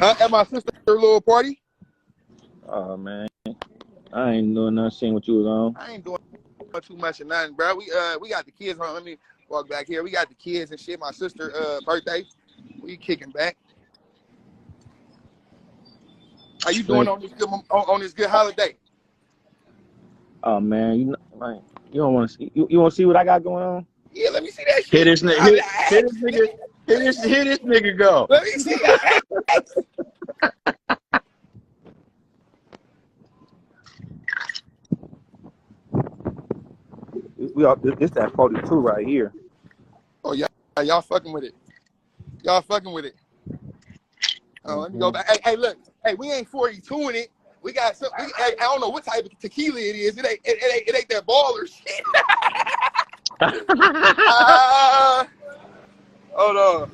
At my sister's little party. Oh man, I ain't doing nothing. Seeing what you was on. I ain't doing too much of nothing, bro. We got the kids on. Let me walk back here. We got the kids and shit. My sister's birthday. We kicking back. How you doing on this good holiday? Oh man, you don't want to see. You want to see what I got going on? Yeah, let me see that shit. Hit this nigga. Hit this nigga go. Let me see that. This that 42 right here. Oh y'all fucking with it. Y'all fucking with it. Oh, let me go back. Hey, look. Hey, we ain't 42 in it. We got some. I don't know what type of tequila it is. It ain't that baller shit. Hold on.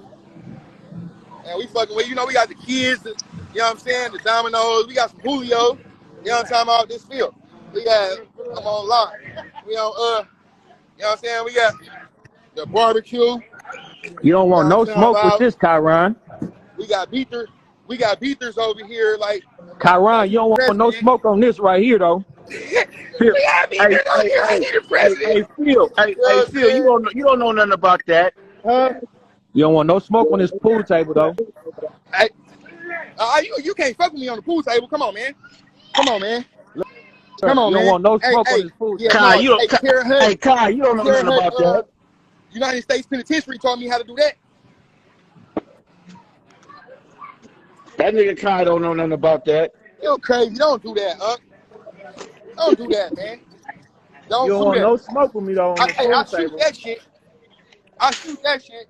And we fucking with. You know, we got the kids. You know what I'm saying? The dominoes. We got some Julio. You know what I'm talking about? This field. We got. I'm on lock. We on. You know what I'm saying? We got the barbecue. You don't want no smoke with this, Kyron. We got beaters. We got beaters over here, like Kyron. You don't want no smoke on this right here, though. We got beaters over here. I need the president. Hey, Phil. You don't know nothing about that. Huh? You don't want no smoke on this pool table, though. Hey, you can't fuck with me on the pool table. Come on, man. Come on, man. Come on, you man. don't want no smoke on this pool table. Kai, you don't know nothing about that. United States Penitentiary taught me how to do that. That nigga Kai don't know nothing about that. You crazy. Don't do that, Don't do that, man. Don't You don't do want that. no smoke with me, though, on the pool I table. shoot that shit. I shoot that shit.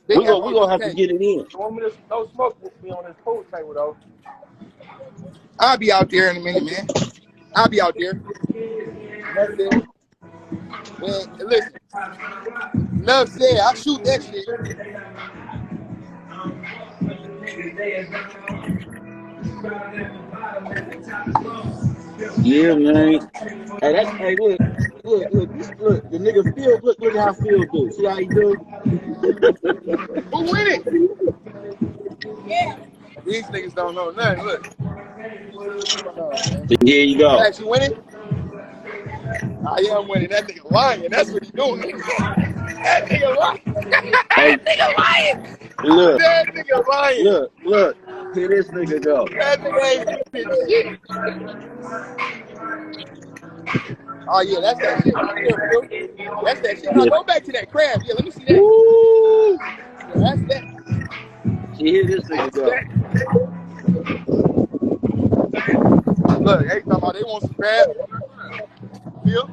We gonna have to get it in. You want me to no smoke with me on this pool table, though? I'll be out there in a minute, man. I'll be out there. That's it. Man, listen. Enough said. I shoot that shit. Yeah, man. Hey, look. The nigga Phil, look how Phil do. See how he do? Who win it? Yeah. These niggas don't know nothing. Look. Here you go. You actually winning? I am winning. That nigga lying. That's what he doing. That nigga lying. That nigga lying. Look. That nigga lying. Look. Here this nigga go. That nigga ain't doing shit. Oh yeah, that's that shit right there, Phil. That's that shit. Now go back to that crab. Yeah, let me see that. Woo! Yeah, that's that. See, here this nigga go. Look, they talking about they want some crab. Phil.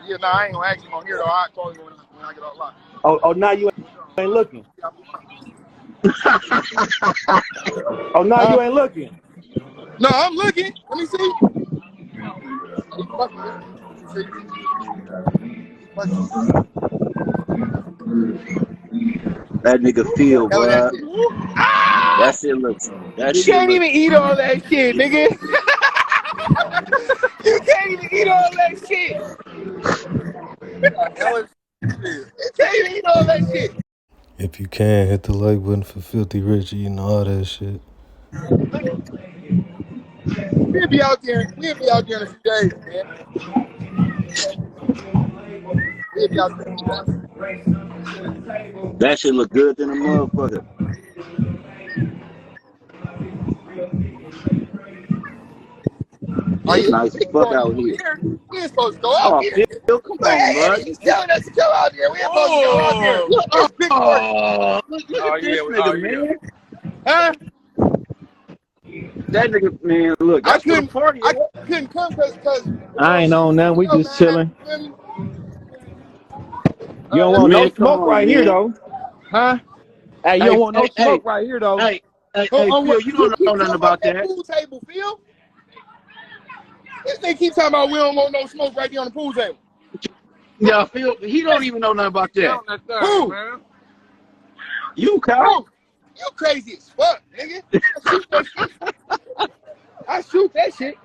Yeah, nah, I ain't gonna ask him on here though. I'll call you when I get off line. Oh, now you ain't looking. Oh, now you ain't looking. No, I'm looking. Let me see. That nigga Phil, bro. That shit looks. You can't even eat all that shit, nigga. You can't even eat all that shit. You can't even eat all that shit. If you can, hit the like button for Philthy Rich eating all that shit. We'll be out there. We'll be out there in a few days, man. We'll be out there in a few days. That shit look good than a motherfucker. It's nice as fuck out here. We ain't supposed to go out here. Phil, come on, bro. He's telling us to go out there. We ain't supposed to go out there. Look at this nigga, man. Huh? That nigga, man, look, that's for the party. I couldn't come because I ain't on nothing. We just chilling. You don't want no smoke right here, though. Huh? Hey, you don't want no smoke right here, though. Hey, Phil, you don't know nothing about that. Pool table, Phil. This nigga keep talking about we don't want no smoke right there on the pool table. Yeah, Phil, he don't even know nothing about that. Who? Man. You, Kyle. You crazy as fuck, nigga. I shoot that shit.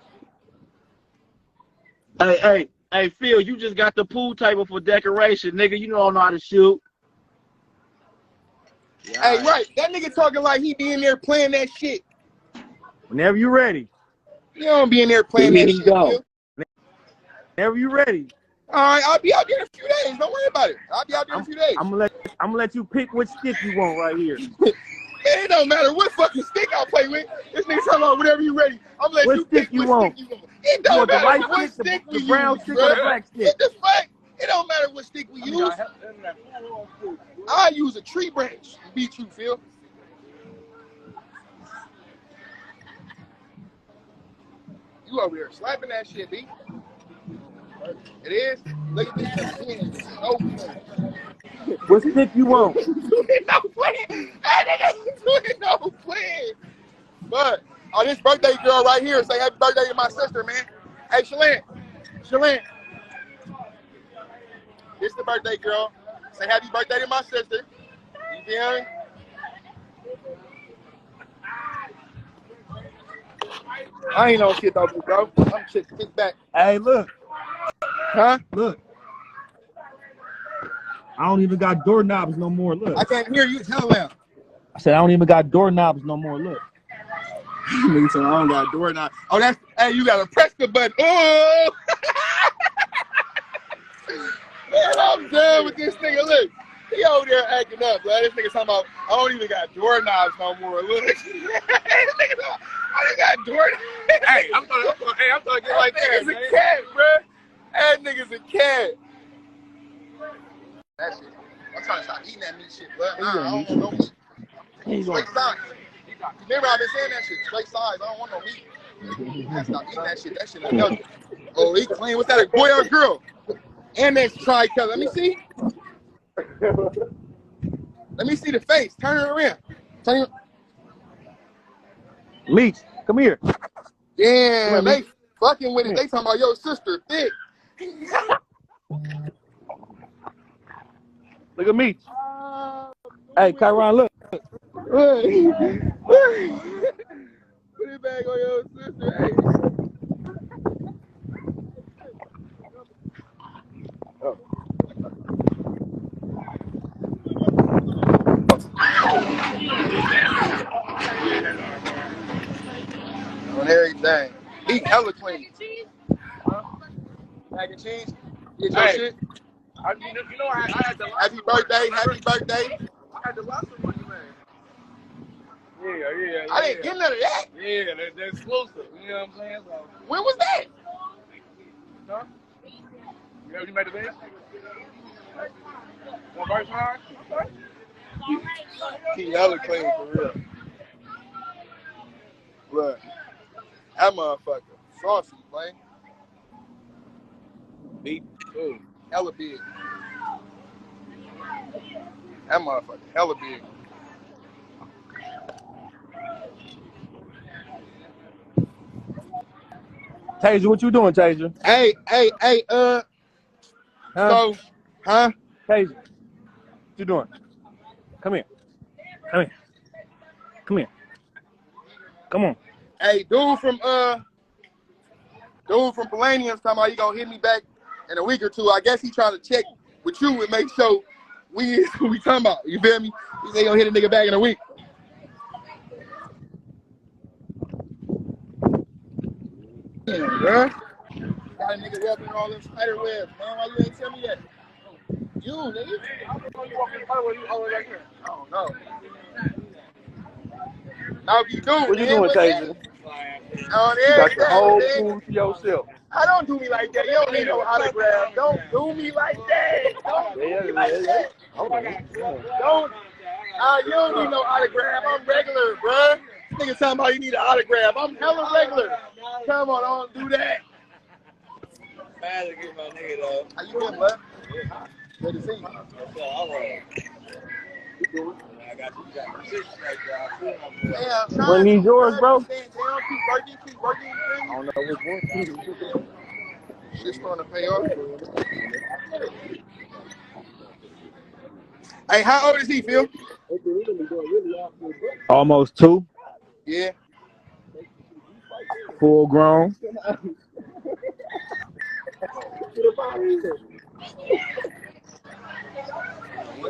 Hey, Hey, Phil, you just got the pool table for decoration, nigga. You don't know how to shoot. Yeah, hey, right. That nigga talking like he be in there playing that shit. Whenever you ready. You don't be in there playing that shit, Phil. Whenever you ready. All right, I'll be out there in a few days. Don't worry about it. I'll be out there in a few days. I'm gonna let you pick which stick you want right here. Man, it don't matter what fucking stick I play with. This nigga talking about whenever you ready. I'm gonna let you pick which stick you want. It don't matter what stick we use, the brown stick or the black stick. What the fuck? It don't matter what stick we use. I use a tree branch to beat you, Phil. You over there slapping that shit, B. It is. Look at this. No playing. What stick you want? No playing. That nigga doing no playing. But this birthday girl right here, say happy birthday to my sister, man. Hey, Shalane. This the birthday girl. Say happy birthday to my sister. You feel me? I ain't no shit though, bro. I'm shit kick back. Hey, look. Huh? Look. I don't even got doorknobs no more. Look. I can't hear you. It's hella loud. I said I don't even got doorknobs no more. Look. Nigga said I don't got doorknobs. Oh, that's hey, you gotta press the button. Oh. Man, I'm done with this nigga. Look, he over there acting up, bro. This nigga talking about I don't even got doorknobs no more. Look, this nigga talking, I ain't got doorknobs. Hey, I'm trying to get like that. Nigga's a cat, bro. That nigga's a cat. That shit. I'm trying to stop eating that meat shit, bro. Nah, I don't want no meat. Straight size. Remember, I've been saying that shit. Straight size. I don't want no meat. I stop eating that shit. That shit unhealthy. Oh, he clean. What's that? A boy or a girl? And that's tri-color. Let me see. Let me see the face. Turn it around. Turn it. Leech, come here. Damn, they fucking with it. They talking about your sister thick. Look at me. Hey, Kyron, look. Put it back on your sister. Hey. Oh. On everything. Eat hella clean. Huh? Mac and cheese? Get your shit? You know, I had the happy birthday. I had the lobster one you made. Yeah. I didn't get none of that. Yeah, that's exclusive. You know what I'm saying? So, when was that? Huh? You made the best? One version hard? Okay. He hella clean for real. Look, that motherfucker saucy, man. Beef, ooh, hella big. That motherfucker hella big. Taser, what you doing, Taser? Hey, huh? So, huh? Taser, what you doing? Come here. Come on. Hey, dude from Palladium's talking about he gonna hit me back in a week or two. I guess he trying to check with you and make sure we talking about. You feel me? He say he gonna hit a nigga back in a week. Damn, bro. Got a nigga rubbing all them spider webs, man. Why you ain't tell me that? You, nigga. Oh no. Now if you do, What you doing, Taser? Oh, you got the whole pool to yourself. I don't do me like that. You don't need no autograph. Don't do me like that. Don't do me like that. Don't. You don't need no autograph. I'm regular, bruh. This nigga talking about you need an autograph. I'm hella regular. Come on, don't do that. Bad to get my nigga though. How you doing, bud? Good to see you. All right. I got you. Got your right there. When these yours, bro? Keep working. I don't know which one. Shit's starting to pay off. Hey, how old is he, Phil? Almost 2. Yeah. Full grown.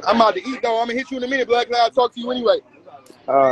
I'm about to eat though. I'm gonna hit you in a minute, Black Cloud. I'll talk to you anyway. All right.